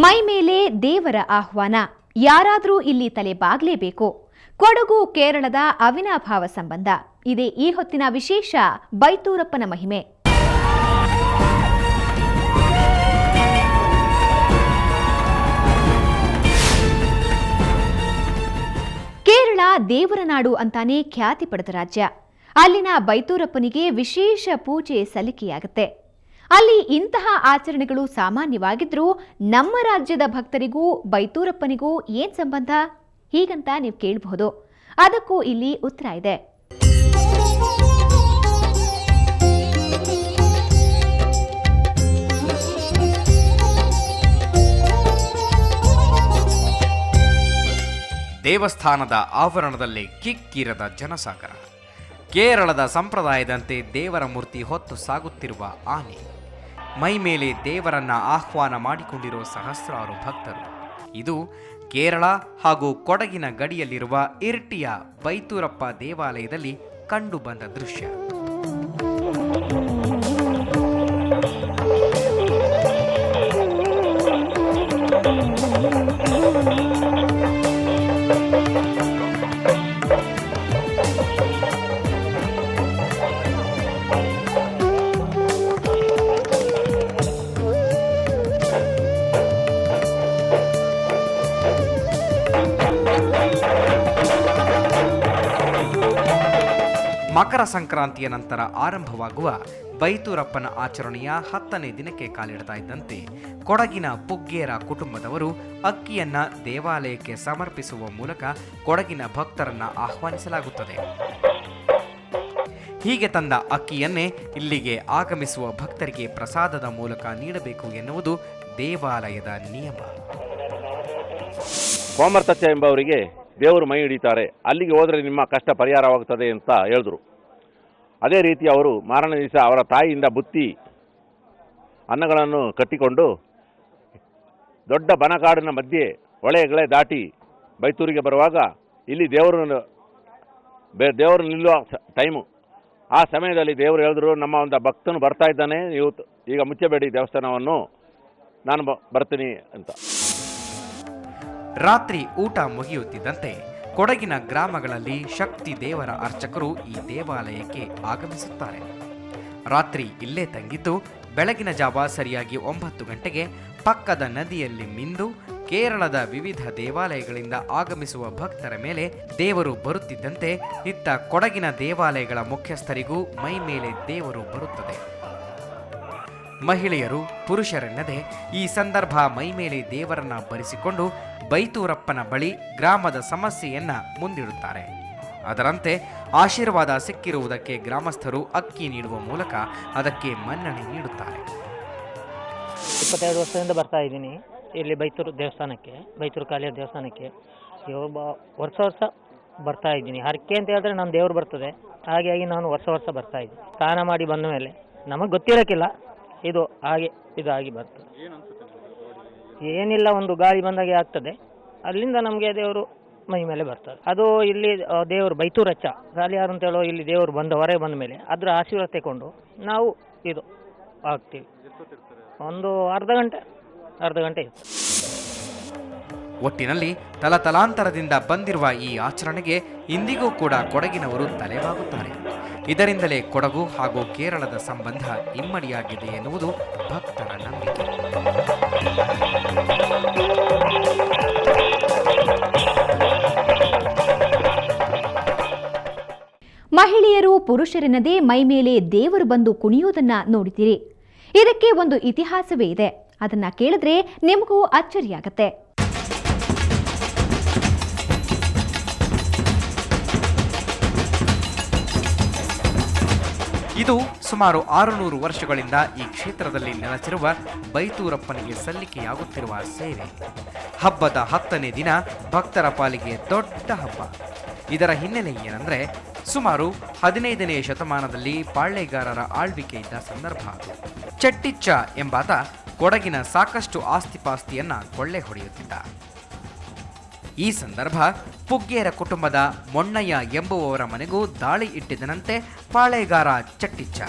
ಮೈ ಮೇಲೆ ದೇವರ ಆಹ್ವಾನ, ಯಾರಾದರೂ ಇಲ್ಲಿ ತಲೆ ಬಾಗ್ಲೇಬೇಕು. ಕೊಡಗು ಕೇರಳದ ಅವಿನಾಭಾವ ಸಂಬಂಧ. ಇದೇ ಈ ಹೊತ್ತಿನ ವಿಶೇಷ ಬೈತೂರಪ್ಪನ ಮಹಿಮೆ. ಕೇರಳ ದೇವರ ನಾಡು ಅಂತಾನೆ ಖ್ಯಾತಿ ಪಡೆದ ರಾಜ್ಯ. ಅಲ್ಲಿನ ಬೈತೂರಪ್ಪನಿಗೆ ವಿಶೇಷ ಪೂಜೆ ಸಲ್ಲಿಕೆಯಾಗುತ್ತೆ. ಅಲ್ಲಿ ಇಂತಹ ಆಚರಣೆಗಳು ಸಾಮಾನ್ಯವಾಗಿದ್ರೂ ನಮ್ಮ ರಾಜ್ಯದ ಭಕ್ತರಿಗೂ ಬೈತೂರಪ್ಪನಿಗೂ ಏನ್ ಸಂಬಂಧ ಹೀಗಂತ ನೀವು ಕೇಳಬಹುದು. ಅದಕ್ಕೂ ಇಲ್ಲಿ ಉತ್ತರ ಇದೆ. ದೇವಸ್ಥಾನದ ಆವರಣದಲ್ಲಿ ಕಿಕ್ಕಿರದ ಜನಸಾಗರ. ಕೇರಳದ ಸಂಪ್ರದಾಯದಂತೆ ದೇವರ ಮೂರ್ತಿ ಹೊತ್ತು ಸಾಗುತ್ತಿರುವ ಆನೆ, ಮೈ ಮೇಲೆ ದೇವರನ್ನ ಆಹ್ವಾನ ಮಾಡಿಕೊಂಡಿರೋ ಸಹಸ್ರಾರು ಭಕ್ತರು. ಇದು ಕೇರಳ ಹಾಗೂ ಕೊಡಗಿನ ಗಡಿಯಲ್ಲಿರುವ ಇರ್ಟಿಯ ಬೈತೂರಪ್ಪ ದೇವಾಲಯದಲ್ಲಿ ಕಂಡುಬಂದ ದೃಶ್ಯ. ಮಕರ ಸಂಕ್ರಾಂತಿಯ ನಂತರ ಆರಂಭವಾಗುವ ಬೈತೂರಪ್ಪನ ಆಚರಣೆಯ 10ನೇ ದಿನಕ್ಕೆ ಕಾಲಿಡ್ತಾ ಇದ್ದಂತೆ ಕೊಡಗಿನ ಪುಗ್ಗೇರ ಕುಟುಂಬದವರು ಅಕ್ಕಿಯನ್ನ ದೇವಾಲಯಕ್ಕೆ ಸಮರ್ಪಿಸುವ ಮೂಲಕ ಕೊಡಗಿನ ಭಕ್ತರನ್ನ ಆಹ್ವಾನಿಸಲಾಗುತ್ತದೆ. ಹೀಗೆ ತಂದ ಅಕ್ಕಿಯನ್ನೇ ಇಲ್ಲಿಗೆ ಆಗಮಿಸುವ ಭಕ್ತರಿಗೆ ಪ್ರಸಾದದ ಮೂಲಕ ನೀಡಬೇಕು ಎನ್ನುವುದು ದೇವಾಲಯದ ನಿಯಮ. ಕೋಮರ್ತಚ್ಚ ಎಂಬವರಿಗೆ ದೇವರು ಮೈ ಹಿಡಿತಾರೆ, ಅಲ್ಲಿಗೆ ಹೋದರೆ ನಿಮ್ಮ ಕಷ್ಟ ಪರಿಹಾರವಾಗುತ್ತದೆ ಅಂತ ಹೇಳಿದ್ರು. ಅದೇ ರೀತಿ ಅವರು ಮಾರನೇ ದಿವಸ ಅವರ ತಾಯಿಯಿಂದ ಬುತ್ತಿ ಅನ್ನಗಳನ್ನು ಕಟ್ಟಿಕೊಂಡು ದೊಡ್ಡ ಬನಕಾಡಿನ ಮಧ್ಯೆ ಹೊಳೆಗಳೇ ದಾಟಿ ಬೈತೂರಿಗೆ ಬರುವಾಗ ಇಲ್ಲಿ ದೇವರು ನಿಲ್ಲುವ ಟೈಮು. ಆ ಸಮಯದಲ್ಲಿ ದೇವರು ಹೇಳಿದ್ರು, ನಮ್ಮ ಒಂದು ಭಕ್ತನು ಬರ್ತಾ ಇದ್ದಾನೆ, ನೀವು ಈಗ ಮುಚ್ಚಬೇಡಿ ದೇವಸ್ಥಾನವನ್ನು, ನಾನು ಬರ್ತೀನಿ ಅಂತ. ರಾತ್ರಿ ಊಟ ಮುಗಿಯುತ್ತಿದ್ದಂತೆ ಕೊಡಗಿನ ಗ್ರಾಮಗಳಲ್ಲಿ ಶಕ್ತಿ ದೇವರ ಅರ್ಚಕರು ಈ ದೇವಾಲಯಕ್ಕೆ ಆಗಮಿಸುತ್ತಾರೆ. ರಾತ್ರಿ ಇಲ್ಲೇ ತಂಗಿದ್ದು ಬೆಳಗಿನ ಜಾವ ಸರಿಯಾಗಿ 9 ಗಂಟೆಗೆ ಪಕ್ಕದ ನದಿಯಲ್ಲಿ ಮಿಂದು ಕೇರಳದ ವಿವಿಧ ದೇವಾಲಯಗಳಿಂದ ಆಗಮಿಸುವ ಭಕ್ತರ ಮೇಲೆ ದೇವರು ಬರುತ್ತಿದ್ದಂತೆ ಇತ್ತ ಕೊಡಗಿನ ದೇವಾಲಯಗಳ ಮುಖ್ಯಸ್ಥರಿಗೂ ಮೈ ಮೇಲೆ ದೇವರು ಬರುತ್ತದೆ. ಮಹಿಳೆಯರು ಪುರುಷರೆನ್ನದೆ ಈ ಸಂದರ್ಭ ಮೈ ಮೇಲೆ ದೇವರನ್ನ ಬರೆಸಿಕೊಂಡು ಬೈತೂರಪ್ಪನ ಬಳಿ ಗ್ರಾಮದ ಸಮಸ್ಯೆಯನ್ನ ಮುಂದಿಡುತ್ತಾರೆ. ಅದರಂತೆ ಆಶೀರ್ವಾದ ಸಿಕ್ಕಿರುವುದಕ್ಕೆ ಗ್ರಾಮಸ್ಥರು ಅಕ್ಕಿ ನೀಡುವ ಮೂಲಕ ಅದಕ್ಕೆ ಮನ್ನಣೆ ನೀಡುತ್ತಾರೆ. 22 ವರ್ಷದಿಂದ ಬರ್ತಾ ಇದ್ದೀನಿ ಇಲ್ಲಿ ಬೈತೂರು ದೇವಸ್ಥಾನಕ್ಕೆ, ಬೈತೂರು ಕಾಳಿಯ ದೇವಸ್ಥಾನಕ್ಕೆ. ವರ್ಷ ಬರ್ತಾ ಇದ್ದೀನಿ. ಹರಕೆ ಅಂತ ಹೇಳಿದ್ರೆ ನಮ್ಮ ದೇವರು ಬರ್ತದೆ, ಹಾಗಾಗಿ ನಾನು ವರ್ಷ ಬರ್ತಾ ಇದ್ದೀನಿ. ಸ್ನಾನ ಮಾಡಿ ಬಂದ ಮೇಲೆ ನಮಗೆ ಗೊತ್ತಿರೋಕ್ಕಿಲ್ಲ, ಇದಾಗಿ ಬರ್ತದೆ. ಏನಿಲ್ಲ, ಒಂದು ಗಾಳಿ ಬಂದಾಗೆ ಆಗ್ತದೆ, ಅಲ್ಲಿಂದ ನಮಗೆ ದೇವರು ಮೈ ಮೇಲೆ ಬರ್ತಾರೆ. ಅದು ಇಲ್ಲಿ ದೇವರು ಬೈತೂರಚ್ಚ ಗಾಳಿಯಾರು ಅಂತ ಹೇಳೋ ಇಲ್ಲಿ ದೇವರು ಹೊರಗೆ ಬಂದ ಮೇಲೆ ಅದರ ಆಶೀರ್ವಾದ ತಗೊಂಡು ನಾವು ಆಗ್ತೀವಿ. ಒಂದು ಅರ್ಧ ಗಂಟೆ ಇರ್ತದೆ. ಒಟ್ಟಿನಲ್ಲಿ ತಲತಲಾಂತರದಿಂದ ಬಂದಿರುವ ಈ ಆಚರಣೆಗೆ ಇಂದಿಗೂ ಕೂಡ ಕೊಡಗಿನವರು ತಲೆಬಾಗುತ್ತಾರೆ. ಇದರಿಂದಲೇ ಕೊಡಗು ಹಾಗೂ ಕೇರಳದ ಸಂಬಂಧ ಇಮ್ಮಡಿಯಾಗಿದೆ ಎನ್ನುವುದು ಭಕ್ತರ ನಂಬಿಕೆ. ಮಹಿಳೆಯರು ಪುರುಷರೆನ್ನದೇ ಮೈ ಮೇಲೆ ದೇವರು ಬಂದು ಕುಣಿಯುವುದನ್ನ ನೋಡಿದ್ದೀರಿ. ಇದಕ್ಕೆ ಒಂದು ಇತಿಹಾಸವೇ ಇದೆ. ಅದನ್ನ ಕೇಳಿದ್ರೆ ನಿಮಗೂ ಅಚ್ಚರಿಯಾಗತ್ತೆ. ಇದು ಸುಮಾರು 600 ವರ್ಷಗಳಿಂದ ಈ ಕ್ಷೇತ್ರದಲ್ಲಿ ನೆಲೆಸಿರುವ ಬೈತೂರಪ್ಪನಿಗೆ ಸಲ್ಲಿಕೆಯಾಗುತ್ತಿರುವ ಸೇವೆ. ಹಬ್ಬದ 10ನೇ ದಿನ ಭಕ್ತರ ಪಾಲಿಗೆ ದೊಡ್ಡ ಹಬ್ಬ. ಇದರ ಹಿನ್ನೆಲೆ ಏನಂದ್ರೆ, ಸುಮಾರು 15ನೇ ಶತಮಾನದಲ್ಲಿ ಪಾಳ್ಯಗಾರರ ಆಳ್ವಿಕೆ ಇದ್ದ ಸಂದರ್ಭ. ಚೆಟ್ಟಿಚ್ಚ ಎಂಬಾತ ಕೊಡಗಿನ ಸಾಕಷ್ಟು ಆಸ್ತಿಪಾಸ್ತಿಯನ್ನ ಕೊಳ್ಳೆ ಹೊಡೆಯುತ್ತಿದ್ದ. ಈ ಸಂದರ್ಭ ಪುಗ್ಗೇರ ಕುಟುಂಬದ ಮೊಣ್ಣಯ್ಯ ಎಂಬುವವರ ಮನೆಗೂ ದಾಳಿ ಇಟ್ಟಿದ್ದನಂತೆ ಪಾಳೆಗಾರ ಚೆಟ್ಟಿಚ್ಚ.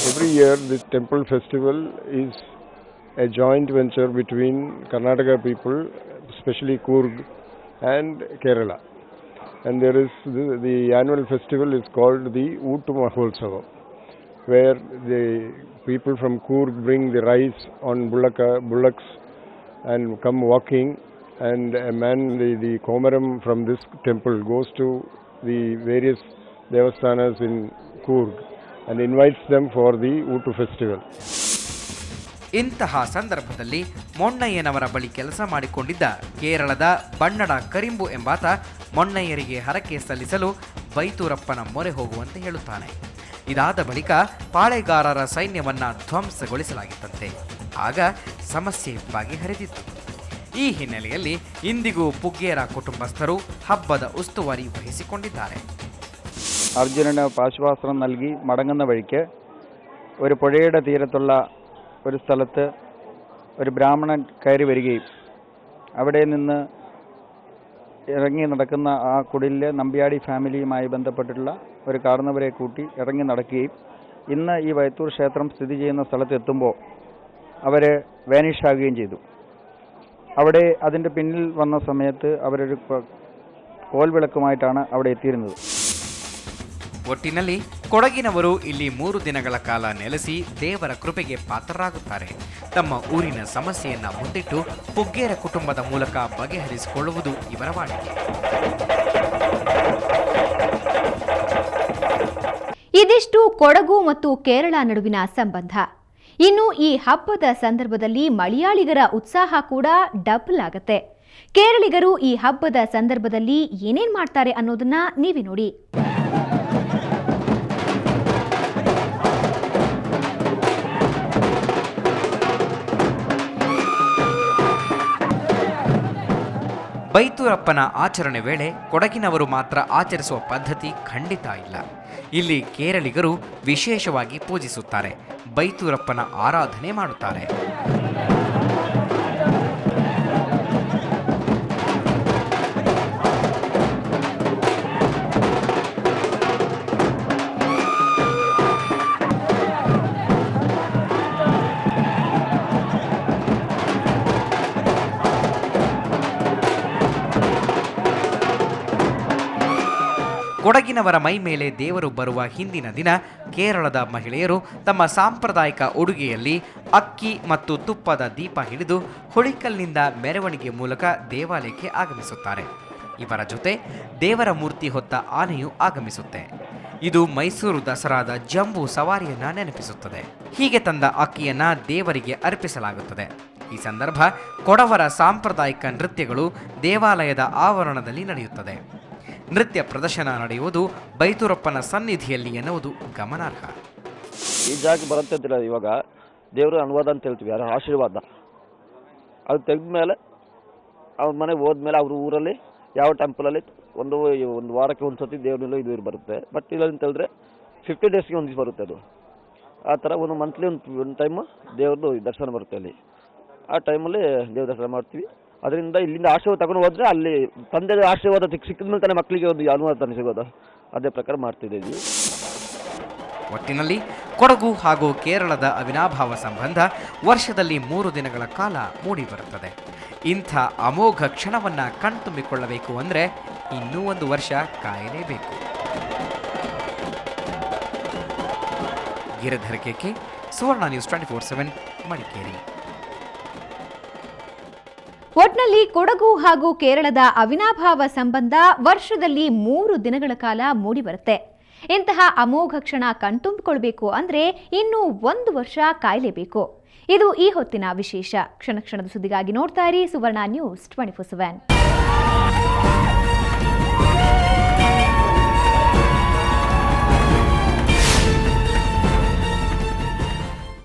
Every year this temple festival is a joint venture between Karnataka people, especially Coorg and Kerala. And there is the annual festival is called the Ootu Maholtsava, where the people from Coorg bring the rice on bullocks and come walking, and a man, the Komaram from this temple goes to the various devasthanas in Coorg and invites them for the Ootu festival. ಇಂತಹ ಸಂದರ್ಭದಲ್ಲಿ ಮೊಣ್ಣಯ್ಯನವರ ಬಳಿ ಕೆಲಸ ಮಾಡಿಕೊಂಡಿದ್ದ ಕೇರಳದ ಬಣ್ಣಡ ಕರಿಂಬು ಎಂಬಾತ ಮೊಣ್ಣಯ್ಯರಿಗೆ ಹರಕೆ ಸಲ್ಲಿಸಲು ಬೈತೂರಪ್ಪನ ಮೊರೆ ಹೋಗುವಂತೆ ಹೇಳುತ್ತಾನೆ. ಇದಾದ ಬಳಿಕ ಪಾಳೆಗಾರರ ಸೈನ್ಯವನ್ನ ಧ್ವಂಸಗೊಳಿಸಲಾಗಿತ್ತಂತೆ. ಆಗ ಸಮಸ್ಯೆ ಬಗೆಹರಿದಿತ್ತು. ಈ ಹಿನ್ನೆಲೆಯಲ್ಲಿ ಇಂದಿಗೂ ಪುಗ್ಗೇರ കുടുംബಸ್ಥರು ഹബ്ബದ ഉസ്തുവാരി വഹിಸಿಕೊಂಡಿದ್ದಾರೆ. അർജുനന് പാശുപാത്രം നൽകി മടങ്ങുന്ന വഴിക്ക് ഒരു പുഴയുടെ തീരത്തുള്ള ഒരു സ്ഥലത്ത് ഒരു ബ്രാഹ്മണൻ കയറി വരികയും അവിടെ നിന്ന് ഇറങ്ങി നടക്കുന്ന ആ കുടിലിൽ നമ്പ്യാടി ഫാമിലിയുമായി ബന്ധപ്പെട്ടിട്ടുള്ള ഒരു കാരണവരെ കൂട്ടി ഇറങ്ങി നടക്കുകയും ഇന്ന് ഈ വൈത്തൂർ ക്ഷേത്രം സ്ഥിതി ചെയ്യുന്ന സ്ഥലത്തെത്തുമ്പോൾ അവർ വാനിഷ് ആകുകയും ചെയ്തു. അവിടെ അതിൻ്റെ പിന്നിൽ വന്ന സമയത്ത് അവരൊരു കോൽവിളക്കുമായിട്ടാണ് അവിടെ എത്തിയിരുന്നത്. ಒಟ್ಟಿನಲ್ಲಿ ಕೊಡಗಿನವರು ಇಲ್ಲಿ 3 ದಿನಗಳ ಕಾಲ ನೆಲೆಸಿ ದೇವರ ಕೃಪೆಗೆ ಪಾತ್ರರಾಗುತ್ತಾರೆ. ತಮ್ಮ ಊರಿನ ಸಮಸ್ಯೆಯನ್ನ ಮುಂದಿಟ್ಟು ಪುಗ್ಗೇರ ಕುಟುಂಬದ ಮೂಲಕ ಬಗೆಹರಿಸಿಕೊಳ್ಳುವುದು ಇವರ ವಾಡಿಕೆ. ಇದಿಷ್ಟು ಕೊಡಗು ಮತ್ತು ಕೇರಳ ನಡುವಿನ ಸಂಬಂಧ. ಇನ್ನು ಈ ಹಬ್ಬದ ಸಂದರ್ಭದಲ್ಲಿ ಮಲಯಾಳಿಗರ ಉತ್ಸಾಹ ಕೂಡ ಡಬಲ್ ಆಗತ್ತೆ. ಕೇರಳಿಗರು ಈ ಹಬ್ಬದ ಸಂದರ್ಭದಲ್ಲಿ ಏನೇನ್ ಮಾಡ್ತಾರೆ ಅನ್ನೋದನ್ನ ನೀವೇ ನೋಡಿ. ಬೈತೂರಪ್ಪನ ಆಚರಣೆ ವೇಳೆ ಕೊಡಗಿನವರು ಮಾತ್ರ ಆಚರಿಸುವ ಪದ್ಧತಿ ಖಂಡಿತ ಇಲ್ಲ. ಇಲ್ಲಿ ಕೇರಳಿಗರು ವಿಶೇಷವಾಗಿ ಪೂಜಿಸುತ್ತಾರೆ, ಬೈತೂರಪ್ಪನ ಆರಾಧನೆ ಮಾಡುತ್ತಾರೆ. ಕೊಡಗಿನವರ ಮೈ ಮೇಲೆ ದೇವರು ಬರುವ ಹಿಂದಿನ ದಿನ ಕೇರಳದ ಮಹಿಳೆಯರು ತಮ್ಮ ಸಾಂಪ್ರದಾಯಿಕ ಉಡುಗೆಯಲ್ಲಿ ಅಕ್ಕಿ ಮತ್ತು ತುಪ್ಪದ ದೀಪ ಹಿಡಿದು ಹುಳಿಕಲ್ನಿಂದ ಮೆರವಣಿಗೆ ಮೂಲಕ ದೇವಾಲಯಕ್ಕೆ ಆಗಮಿಸುತ್ತಾರೆ. ಇವರ ಜೊತೆ ದೇವರ ಮೂರ್ತಿ ಹೊತ್ತ ಆನೆಯು ಆಗಮಿಸುತ್ತೆ. ಇದು ಮೈಸೂರು ದಸರಾದ ಜಂಬೂ ಸವಾರಿಯನ್ನ ನೆನಪಿಸುತ್ತದೆ. ಹೀಗೆ ತಂದ ಅಕ್ಕಿಯನ್ನ ದೇವರಿಗೆ ಅರ್ಪಿಸಲಾಗುತ್ತದೆ. ಈ ಸಂದರ್ಭ ಕೊಡವರ ಸಾಂಪ್ರದಾಯಿಕ ನೃತ್ಯಗಳು ದೇವಾಲಯದ ಆವರಣದಲ್ಲಿ ನಡೆಯುತ್ತದೆ. ನೃತ್ಯ ಪ್ರದರ್ಶನ ನಡೆಯುವುದು ಬೈತೂರಪ್ಪನ ಸನ್ನಿಧಿಯಲ್ಲಿ ಎನ್ನುವುದು ಗಮನಾರ್ಹ. ಈ ಜಾಗ ಬರುತ್ತೆ ಅಂತಿಲ್ಲ, ಇವಾಗ ದೇವರ ಅನುವಾದ ಅಂತ ಹೇಳ್ತೀವಿ, ಯಾರು ಆಶೀರ್ವಾದ ಅದು ತೆಗೆದ್ಮೇಲೆ ಅವ್ರ ಮನೆಗೆ ಹೋದ್ಮೇಲೆ ಅವ್ರ ಊರಲ್ಲಿ ಯಾವ ಟೆಂಪಲಲ್ಲಿ ಒಂದು ವಾರಕ್ಕೆ ಒಂದು ಸತಿ ದೇವ್ರಲ್ಲೂ ಇದು ಬರುತ್ತೆ. ಬಟ್ ಇಲ್ಲ ಅಂತ ಹೇಳಿದ್ರೆ 50 ಡೇಸ್ಗೆ ಒಂದು ದಿವಸ ಬರುತ್ತೆ. ಅದು ಆ ಥರ ಒಂದು ಮಂತ್ಲಿ ಒಂದು ಟೈಮು ದೇವ್ರದ್ದು ದರ್ಶನ ಬರುತ್ತೆ. ಅಲ್ಲಿ ಆ ಟೈಮಲ್ಲಿ ದೇವ್ರ ದರ್ಶನ ಮಾಡ್ತೀವಿ. ಅದರಿಂದ ಇಲ್ಲಿಂದ ಆಶೀರ್ವಾದ ತಗೊಂಡು ಹೋದರೆ ಅಲ್ಲಿ ತಂದೆ ಆಶೀರ್ವಾದ ಸಿಕ್ಕಿದ ಮೇಲೆ ತಾನೇ ಮಕ್ಕಳಿಗೆ ಒಂದು ಅನುವಾದ ತಾನೇ ಸಿಗೋದು. ಅದೇ ಪ್ರಕಾರ ಮಾಡ್ತಿದ್ದೀವಿ. ಒಟ್ಟಿನಲ್ಲಿ ಕೊಡಗು ಹಾಗೂ ಕೇರಳದ ಅವಿನಾಭಾವ ಸಂಬಂಧ ವರ್ಷದಲ್ಲಿ 3 ದಿನಗಳ ಕಾಲ ಮೂಡಿಬರುತ್ತದೆ. ಇಂಥ ಅಮೋಘ ಕ್ಷಣವನ್ನ ಕಣ್ತುಂಬಿಕೊಳ್ಳಬೇಕು ಅಂದರೆ ಇನ್ನೂ 1 ವರ್ಷ ಕಾಯಲೇಬೇಕು. ಗಿರಿಧರ್ ಕೆಕೆ, ಸುವರ್ಣ ನ್ಯೂಸ್ 24/7, ಮಡಿಕೇರಿ. ಒಟ್ನಲ್ಲಿ ಕೊಡಗು ಹಾಗೂ ಕೇರಳದ ಅವಿನಾಭಾವ ಸಂಬಂಧ ವರ್ಷದಲ್ಲಿ 3 ದಿನಗಳ ಕಾಲ ಮೂಡಿಬರುತ್ತೆ. ಇಂತಹ ಅಮೋಘ ಕ್ಷಣ ಕಣ್ತುಂಬಿಕೊಳ್ಬೇಕು ಅಂದ್ರೆ ಇನ್ನೂ 1 ವರ್ಷ ಕಾಯಲೇಬೇಕು. ಇದು ಈ ಹೊತ್ತಿನ ವಿಶೇಷ. ಕ್ಷಣ ಕ್ಷಣದ ಸುದ್ದಿಗಾಗಿ ನೋಡ್ತಾ ಇರಿ ಸುವರ್ಣ ನ್ಯೂಸ್ 24/7.